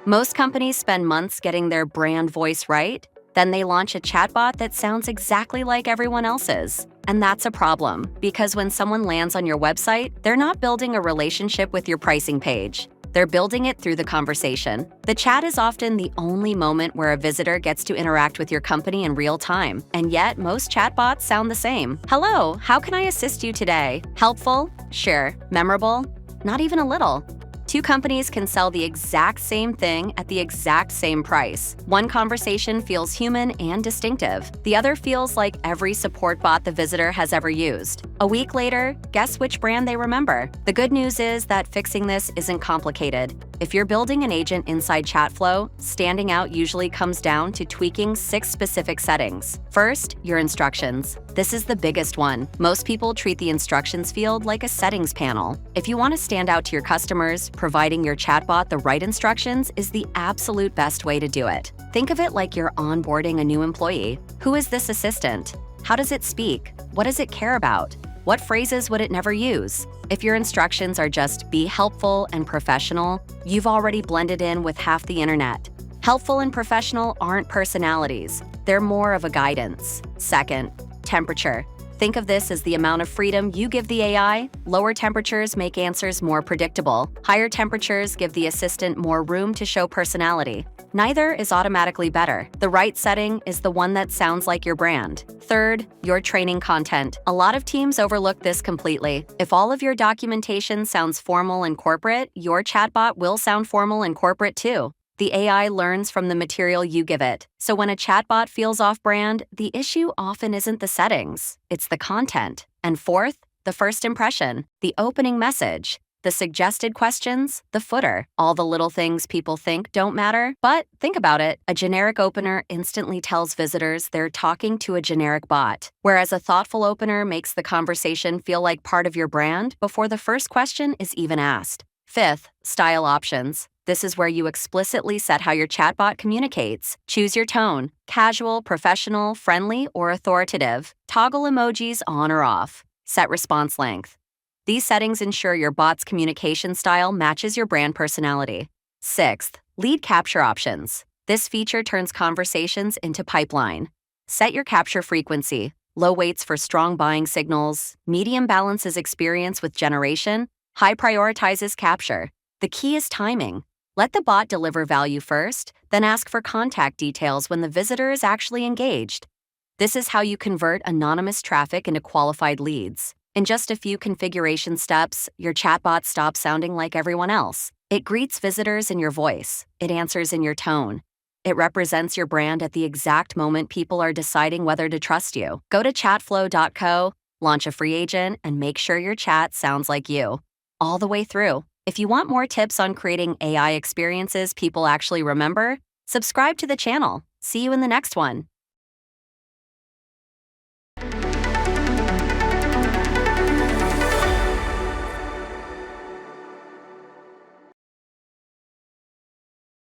Most companies spend months getting their brand voice right. Then they launch a chatbot that sounds exactly like everyone else's. And that's a problem, because when someone lands on your website, they're not building a relationship with your pricing page. They're building it through the conversation. The chat is often the only moment where a visitor gets to interact with your company in real time. And yet, most chatbots sound the same. Hello, how can I assist you today? Helpful? Sure. Memorable? Not even a little. Two companies can sell the exact same thing at the exact same price. One conversation feels human and distinctive. The other feels like every support bot the visitor has ever used. A week later, guess which brand they remember? The good news is that fixing this isn't complicated. If you're building an agent inside ChatFlow, standing out usually comes down to tweaking 6 specific settings. First, your instructions. This is the biggest one. Most people treat the instructions field like a settings panel. If you want to stand out to your customers, providing your chatbot the right instructions is the absolute best way to do it. Think of it like you're onboarding a new employee. Who is this assistant? How does it speak? What does it care about? What phrases would it never use? If your instructions are just be helpful and professional, you've already blended in with half the internet. Helpful and professional aren't personalities. They're more of a guidance. Second, temperature. Think of this as the amount of freedom you give the AI. Lower temperatures make answers more predictable. Higher temperatures give the assistant more room to show personality. Neither is automatically better. The right setting is the one that sounds like your brand. Third, your training content. A lot of teams overlook this completely. If all of your documentation sounds formal and corporate, your chatbot will sound formal and corporate too. The AI learns from the material you give it. So when a chatbot feels off-brand, the issue often isn't the settings, it's the content. And fourth, the first impression, the opening message, the suggested questions, the footer, all the little things people think don't matter. But think about it, a generic opener instantly tells visitors they're talking to a generic bot, whereas a thoughtful opener makes the conversation feel like part of your brand before the first question is even asked. Fifth, style options. This is where you explicitly set how your chatbot communicates. Choose your tone, casual, professional, friendly, or authoritative. Toggle emojis on or off. Set response length. These settings ensure your bot's communication style matches your brand personality. Sixth, lead capture options. This feature turns conversations into pipeline. Set your capture frequency. Low weights for strong buying signals. Medium balances experience with generation. High prioritizes capture. The key is timing. Let the bot deliver value first, then ask for contact details when the visitor is actually engaged. This is how you convert anonymous traffic into qualified leads. In just a few configuration steps, your chatbot stops sounding like everyone else. It greets visitors in your voice. It answers in your tone. It represents your brand at the exact moment people are deciding whether to trust you. Go to chatflow.co, launch a free agent, and make sure your chat sounds like you, all the way through. If you want more tips on creating AI experiences people actually remember, subscribe to the channel. See you in the next one.